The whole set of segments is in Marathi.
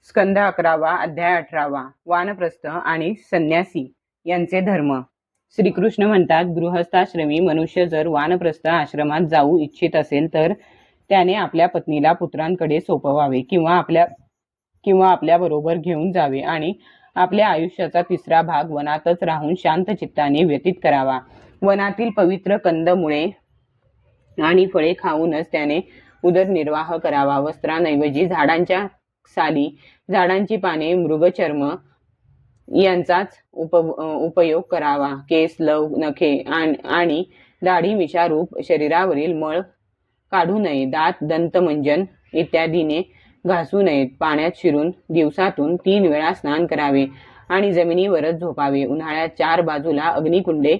स्कंध 11वा अध्याय 18वा वानप्रस्थ आणि संन्यासी यांचे धर्म. श्रीकृष्ण म्हणतात, गृहस्थाश्रमी मनुष्य जर वानप्रस्थ आश्रमात जाऊ इच्छित असेल तर त्याने आपल्या पत्नीला पुत्रांकडे सोपवावे किंवा आपल्या बरोबर घेऊन जावे आणि आपल्या आयुष्याचा तिसरा भाग वनातच राहून शांत चित्ताने व्यतीत करावा. वनातील पवित्र कंदमुळे आणि फळे खाऊनच त्याने उदरनिर्वाह करावा. वस्त्रांऐवजी झाडांच्या साली, झाडांची पाने, मृगचर्म यांचाच उपयोग करावा. केस, लव, नखे आणि दाढी मिशारूप शरीरावरील मळ काढू नये. दात, दंतमंजन इत्यादीने घासू नयेत. पाण्यात शिरून दिवसातून 3 वेळा स्नान करावे आणि जमिनीवरच झोपावे. उन्हाळ्यात 4 बाजूला अग्निकुंडे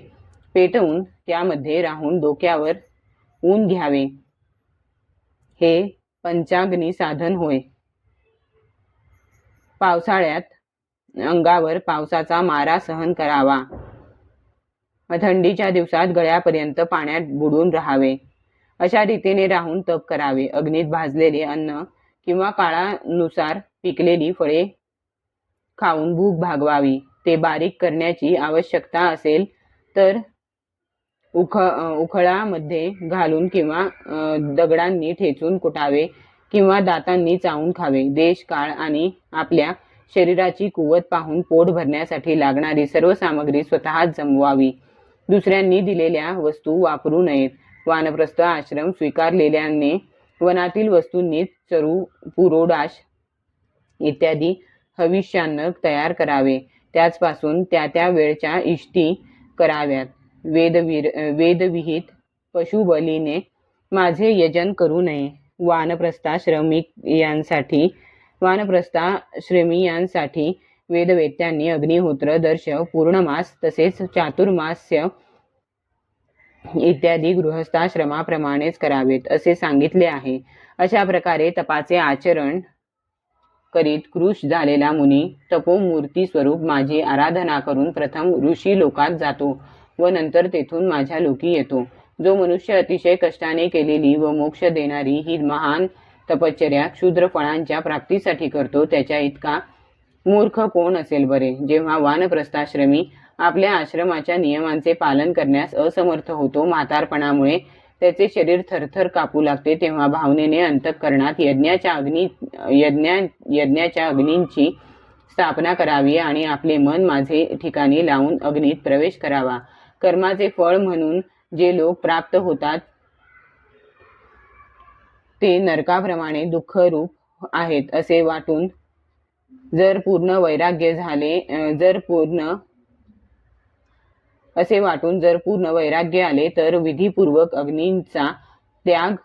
पेटवून त्यामध्ये राहून डोक्यावर ऊन घ्यावे. हे पंचाग्नी साधन होय. पावसाळ्यात अंगावर पावसाचा मारा सहन करावा. थंडीच्या दिवसात गळ्यापर्यंत पाण्यात बुडून राहावे. अशा रीतीने राहून तप करावे. अग्नीत भाजलेले अन्न किंवा काळानुसार पिकलेली फळे खाऊन भूक भागवावी. ते बारीक करण्याची आवश्यकता असेल तर उखळामध्ये घालून किंवा दगडांनी ठेचून कुटावे किंवा दातांनी चावून खावे. देश, काळ आणि आपल्या शरीराची कुवत पाहून पोट भरण्यासाठी लागणारी सर्व सामग्री स्वतःच जमवावी. दुसऱ्यांनी दिलेल्या वस्तू वापरू नयेत. वानप्रस्थ आश्रम स्वीकारलेल्याने वनातील वस्तूंनीच चरू, पुरोडाश इत्यादी हविष्यान्न तयार करावे. त्याचपासून त्या वेळच्या इष्टी कराव्यात. वेदविहित पशुबलीने माझे यजन करू नये. वानप्रस्थाश्रमीयांसाठी वेदवेत्यांनी अग्निहोत्र, दर्श, पूर्णमास तसेच चातुर्मास्य इत्यादी गृहस्थाश्रमाप्रमाणेच करावेत असे सांगितले आहे. अशा प्रकारे तपाचे आचरण करीत कृश झालेला मुनी तपोमूर्ती स्वरूप माझी आराधना करून प्रथम ऋषी लोकात जातो व नंतर तेथून माझ्या लोकी येतो. जो मनुष्य अतिशय कष्टाने केलेली व मोक्ष देणारी ही महान तपश्चर्या क्षुद्र फळांच्या प्राप्तीसाठी करतो, त्याच्या इतका मूर्ख कोण असेल बरे. जेव्हा वानप्रस्थाश्रमी आपल्या आश्रमाच्या नियमांचे पालन करण्यास असमर्थ होतो, म्हातारपणामुळे त्याचे शरीर थरथर कापू लागते, तेव्हा भावनेने अंतःकरणात यज्ञाच्या अग्नींची स्थापना करावी आणि आपले मन माझे ठिकाणी लावून अग्नीत प्रवेश करावा. कर्माचे फळ म्हणून जे लोक प्राप्त होतात ते नरकाप्रमाणे दुःखरूप आहेत असे वाटून जर पूर्ण वैराग्य आले तर विधीपूर्वक अग्नींचा त्याग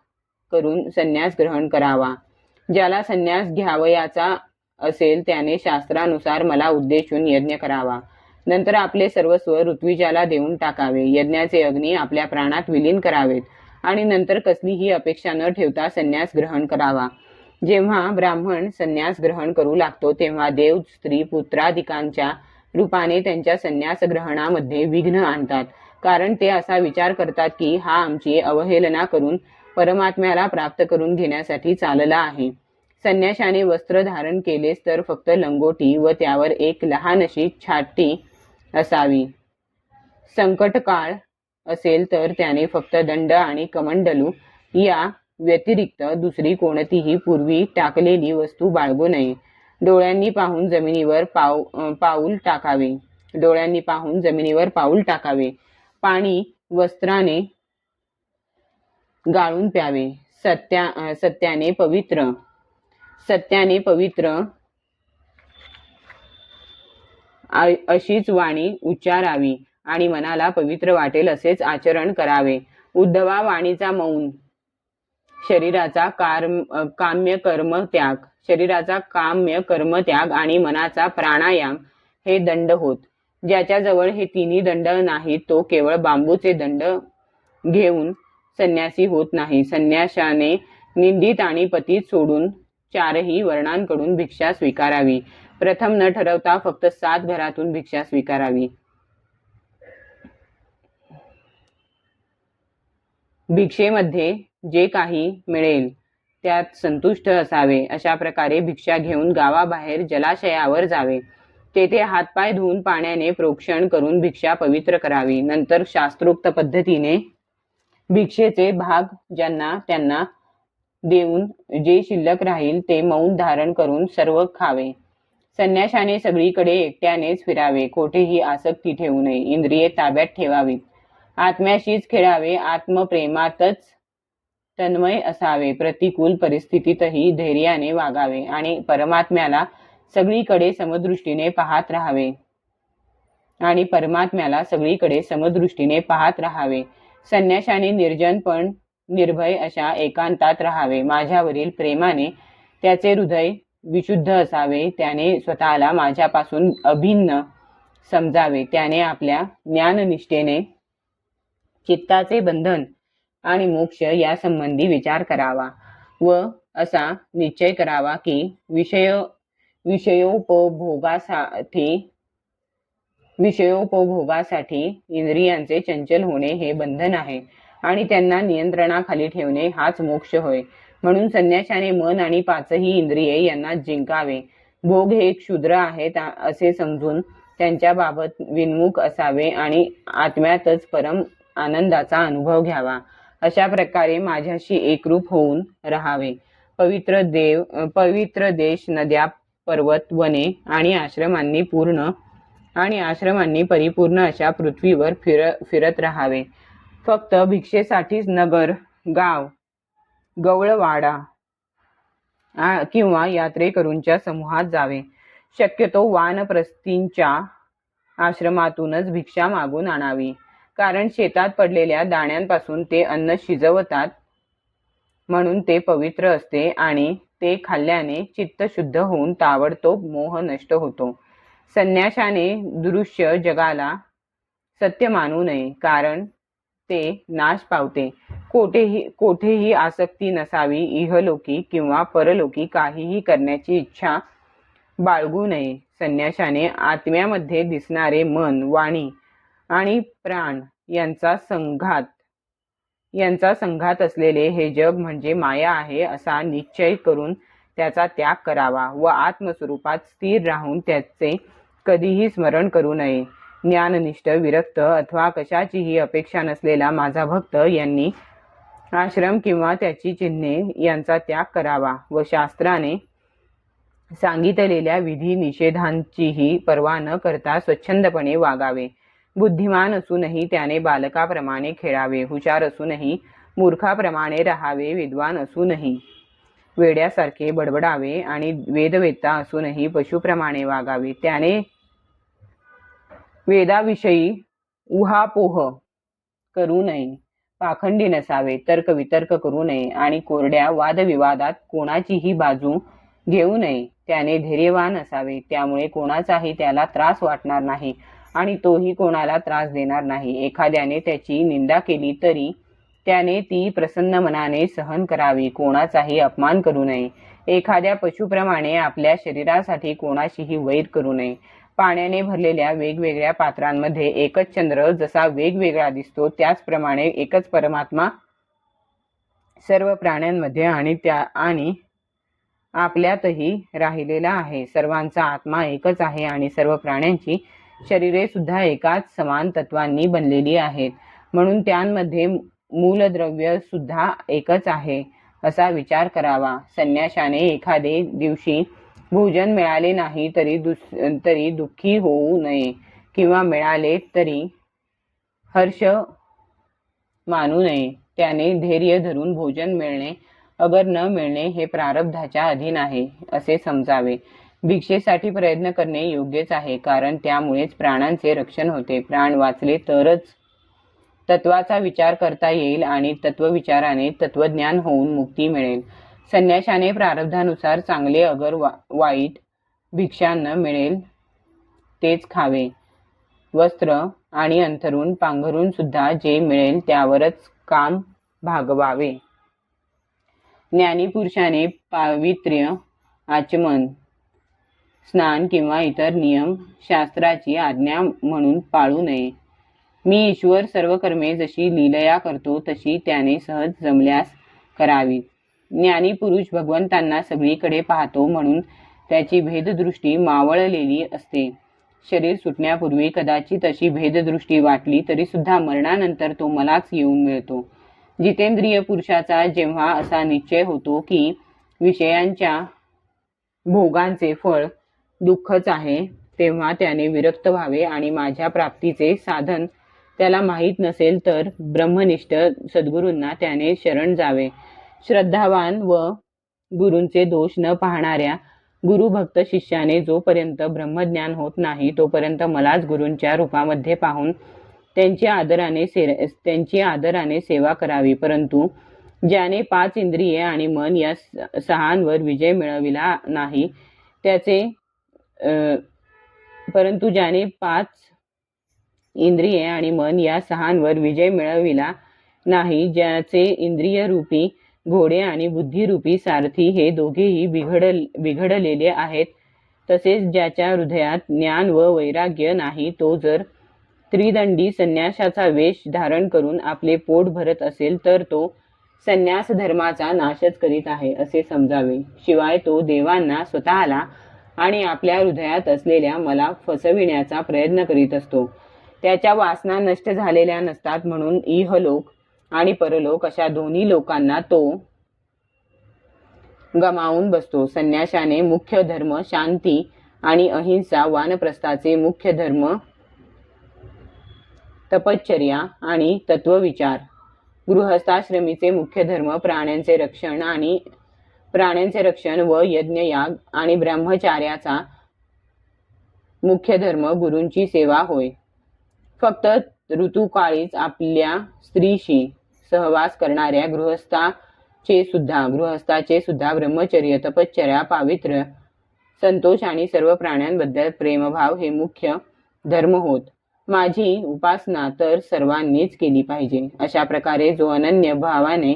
करून संन्यास ग्रहण करावा. ज्याला संन्यास घ्यावयाचा असेल त्याने शास्त्रानुसार मला उद्देशून यज्ञ करावा. नंतर आपले सर्वस्व ऋत्विजाला देऊन टाकावे. यज्ञाचे अग्नी आपल्या प्राणात विलीन करावेत आणि नंतर कसलीही अपेक्षा न ठेवता संन्यास ग्रहण करावा. जेव्हा ब्राह्मण संन्यास ग्रहण करू लागतो तेव्हा देव, स्त्री, पुत्रादिकांच्या रूपाने त्यांच्या संन्यास ग्रहणामध्ये विघ्न आणतात. कारण ते असा विचार करतात की हा आमची अवहेलना करून परमात्म्याला प्राप्त करून घेण्यासाठी चालला आहे. संन्याशाने वस्त्र धारण केलेस तर फक्त लंगोटी व त्यावर एक लहानशी छाटी असावी. संकट काळ असेल तर त्याने फक्त दंड आणि कमंडलू या व्यतिरिक्त दुसरी कोणतीही पूर्वी टाकलेली वस्तू बाळगू नये. डोळ्यांनी पाहून जमिनीवर पाऊल टाकावे. पाणी वस्त्राने गाळून प्यावे. सत्याने पवित्र अशीच वाणी उच्चारावी आणि मनाला पवित्र वाटेल असेच आचरण करावे. उद्धवा, वाणीचा मौन, शरीराचा काम्य कर्म त्याग आणि मनाचा प्राणायाम हे दंड होत. ज्याच्याजवळ हे तिन्ही दंड नाहीत तो केवळ बांबूचे दंड घेऊन संन्यासी होत नाही. संन्याशाने निंदित आणि पतित सोडून 4ही वर्णांकडून भिक्षा स्वीकारावी. प्रथम न ठरवता फक्त 7 घरातून भिक्षा स्वीकारावी. भिक्षेमध्ये जे काही मिळेल त्यात संतुष्ट असावे. अशा प्रकारे भिक्षा घेऊन गावाबाहेर जलाशयावर जावे. तेथे हातपाय धुवून पाण्याने प्रोक्षण करून भिक्षा पवित्र करावी. नंतर शास्त्रोक्त पद्धतीने भिक्षेचे भाग ज्यांना त्यांना देऊन जे शिल्लक राहील ते मौन धारण करून सर्व खावे. संन्याशाने सगळीकडे एकट्यानेच फिरावे. कोठेही आसक्ती ठेवू नये. इंद्रिये ताब्यात ठेवावीत. आत्म्याशीच खेळावे. आत्मप्रेमातच तन्मय असावे. प्रतिकूल परिस्थितीतही धैर्याने वागावे आणि परमात्म्याला सगळीकडे समदृष्टीने पाहत राहावे. संन्याशाने निर्जन पण निर्भय अशा एकांतात राहावे. माझ्यावरील प्रेमाने त्याचे हृदय विशुद्ध असावे. त्याने स्वतःला माझ्यापासून अभिन्न समजावे. त्याने आपल्या ज्ञाननिष्ठेने चित्ताचे बंधन आणि मोक्ष यासंबंधी विचार करावा व असा निश्चय करावा की विषयोपभोगासाठी इंद्रियांचे चंचल होणे हे बंधन आहे आणि त्यांना नियंत्रणाखाली ठेवणे हाच मोक्ष होय. म्हणून संन्याशाने मन आणि पाचही इंद्रिये यांना जिंकावे. भोग हे क्षुद्र आहेत असे समजून त्यांच्याबाबत विन्मुख असावे आणि आत्म्यातच परम आनंदाचा अनुभव घ्यावा. अशा प्रकारे माझ्याशी एकरूप होऊन राहावे. पवित्र देश, नद्या, पर्वत, वने आणि आश्रमांनी परिपूर्ण अशा पृथ्वीवर फिरत राहावे. फक्त भिक्षेसाठीच नगर, गाव, गवळवाडा किंवा यात्रेकरूंच्या समूहात जावे. शक्यतो वानप्रस्थींच्या आश्रमातूनच भिक्षा मागून आणावी. कारण शेतात पडलेल्या दाण्यांपासून ते अन्न शिजवतात म्हणून ते पवित्र असते आणि ते खाल्ल्याने चित्त शुद्ध होऊन ताबडतोब मोह नष्ट होतो. संन्याशाने दृश्य जगाला सत्य मानू नये, कारण ते नाश पावते. कोठेही आसक्ती नसावी. इहलोकी किंवा परलोकी काहीही करण्याची इच्छा बाळगू नये. संन्याशाने आत्म्यामध्ये दिसणारे मन, वाणी आणि प्राण यांचा संघात असलेले हे जग म्हणजे माया आहे असा निश्चय करून त्याचा त्याग करावा व आत्मस्वरूपात स्थिर राहून त्याचे कधीही स्मरण करू नये. ज्ञाननिष्ठ, विरक्त अथवा कशाचीही अपेक्षा नसलेला माझा भक्त यांनी आश्रम किंवा त्याची चिन्हे यांचा त्याग करावा व शास्त्राने सांगितलेल्या विधी निषेधांचीही पर्वा न करता स्वच्छंदपणे वागावे. बुद्धिमान असूनही त्याने बालकाप्रमाणे खेळावे. हुशार असूनही मूर्खाप्रमाणे राहावे. विद्वान असूनही वेड्यासारखे बडबडावे आणि वेदवेत्ता असूनही पशुप्रमाणे वागावे. त्याने वेदाविषयी उहापोह करू नये. पाखंडी नसावे. तर्कवितर्क करू नये आणि कोरड्या वादविवादात कोणाचीही बाजू घेऊ नये. त्याने धैर्यवान असावे. त्यामुळे कोणाचाही त्याला त्रास वाटणार नाही आणि तोही कोणाला त्रास देणार नाही. एखाद्याने त्याची निंदा केली तरी त्याने ती प्रसन्न मनाने सहन करावी. कोणाचाही अपमान करू नये. एखाद्या पशुप्रमाणे आपल्या शरीरासाठी कोणाशीही वैर करू नये. पाण्याने भरलेल्या वेगवेगळ्या पात्रांमध्ये एकच चंद्र जसा वेगवेगळा दिसतो त्याचप्रमाणे एकच परमात्मा सर्व प्राण्यांमध्ये आणि आपल्यातही राहिलेला आहे. सर्वांचा आत्मा एकच आहे आणि सर्व प्राण्यांची शरीरे सुद्धा एकाच समान तत्वांनी बनलेली आहेत. म्हणून त्यांमध्ये मूलद्रव्य सुद्धा एकच आहे असा विचार करावा. संन्याशाने एखादे दिवशी भोजन मिळाले नाही तरी दुःखी होऊ नये किंवा मिळाले तरी हर्ष मानू नये. त्याने धैर्य धरून भोजन मिळणे अगर न मिळणे हे प्रारब्धाच्या अधीन आहे असे समजावे. भिक्षेसाठी प्रयत्न करणे योग्यच आहे, कारण त्यामुळेच प्राणांचे रक्षण होते. प्राण वाचले तरच तत्वाचा विचार करता येईल आणि तत्वविचाराने तत्वज्ञान होऊन मुक्ती मिळेल. संन्याशाने प्रारब्धानुसार चांगले अगर वाईट भिक्षान्न मिळेल तेच खावे. वस्त्र आणि अंथरूण पांघरून सुद्धा जे मिळेल त्यावरच काम भागवावे. ज्ञानी पुरुषाने पावित्र्य, आचमन, स्नान किंवा इतर नियम शास्त्राची आज्ञा म्हणून पाळू नये. मी ईश्वर सर्व कर्मे जशी लीलया करतो तशी त्याने सहज जमल्यास करावीत. ज्ञानी पुरुष भगवंतांना सगळीकडे पाहतो म्हणून त्याची भेददृष्टी मावळलेली असते. शरीर सुटण्यापूर्वी कदाचित अशी भेददृष्टी वाटली तरी सुद्धा मरणानंतर तो मलाच येऊन मिळतो. जितेंद्रिय पुरुषाचा जेव्हा असा निश्चय होतो की विषयांच्या भोगांचे फळ दुःखच आहे, तेव्हा त्याने विरक्त व्हावे आणि माझ्या प्राप्तीचे साधन त्याला माहीत नसेल तर ब्रह्मनिष्ठ सद्गुरूंना त्याने शरण जावे. श्रद्धावान व गुरूंचे दोष न पाहणाऱ्या गुरुभक्त शिष्याने जोपर्यंत ब्रह्मज्ञान होत नाही तोपर्यंत मलाच गुरूंच्या रूपामध्ये पाहून त्यांची आदराने सेवा करावी. परंतु ज्याने 5 इंद्रिये आणि मन या 6 विजय मिळविला नाही त्याचे परंतु ज्याने 5 इंद्रिये आणि मन या 6 विजय मिळविला नाही, ज्याचे इंद्रिय रूपी घोडे आणि बुद्धिरूपी सारथी हे दोघेही बिघडलेले आहेत, तसेच ज्याच्या हृदयात ज्ञान व वैराग्य नाही, तो जर त्रिदंडी संन्यासाचा वेश धारण करून आपले पोट भरत असेल तर तो संन्यास धर्माचा नाशच करीत आहे असे समजावे. शिवाय तो देवांना, स्वतःला आणि आपल्या हृदयात असलेल्या मला फसविण्याचा प्रयत्न करीत असतो. त्याच्या वासना नष्ट झालेल्या नसतात म्हणून इहलोक आणि परलोक अशा दोन्ही लोकांना तो गमावून बसतो. संन्याशाने मुख्य धर्म शांती आणि अहिंसा, वानप्रस्थाचे मुख्य धर्म तपश्चर्या आणि तत्वविचार, गृहस्थाश्रमीचे मुख्य धर्म प्राण्यांचे रक्षण व यज्ञयाग आणि ब्रह्मचार्याचा मुख्य धर्म गुरूंची सेवा होय. फक्त ऋतुकाळीच आपल्या स्त्रीशी सहवास करणाऱ्या गृहस्थाचे सुद्धा ब्रह्मचर्य, तपश्चर्या, पावित्र्य, संतोष आणि सर्व प्राण्यांबद्दल प्रेमभाव हे मुख्य धर्म होत. माझी उपासना तर सर्वांनीच केली पाहिजे. अशा प्रकारे जो अनन्य भावाने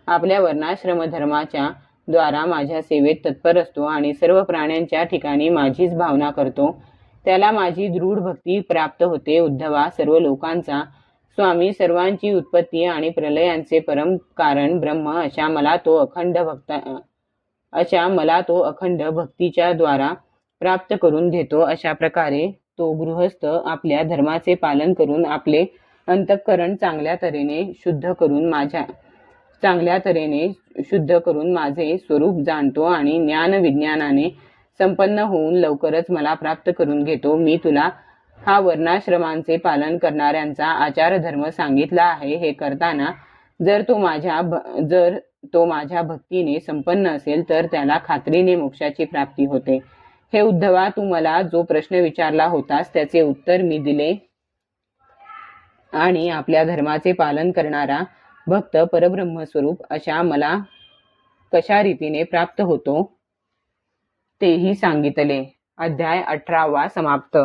आपल्या वर्णाश्रम धर्माच्या द्वारा माझ्या सेवेत तत्पर असतो आणि सर्व प्राण्यांच्या ठिकाणी माझीच भावना करतो, त्याला माझी दृढ भक्ती प्राप्त होते. उद्धवा, सर्व लोकांचा स्वामी, सर्वांची उत्पत्ती आणि प्रलयांचे परम कारण ब्रह्म अशा मला तो अखंड भक्तीच्या द्वारा प्राप्त करून घेतो. अशा प्रकारे तो गृहस्थ आपल्या धर्माचे पालन करून आपले अंतःकरण चांगल्या तऱ्हेने शुद्ध करून माझे स्वरूप जाणतो आणि ज्ञान विज्ञानाने संपन्न होऊन लवकरच मला प्राप्त करून घेतो. मी तुला हा वर्णाश्रमांचे पालन करणाऱ्यांचा आचार धर्म सांगितला आहे. हे करताना जर तो माझ्या भक्तीने संपन्न असेल तर त्याला खात्रीने मोक्षाची प्राप्ती होते. हे उद्धवा, तू मला जो प्रश्न विचारला होतास त्याचे उत्तर मी दिले आणि आपल्या धर्माचे पालन करणारा भक्त परब्रह्मस्वरूप अशा मला कशा रीतीने प्राप्त होतो तेही सांगितले. अध्याय 18 समाप्त.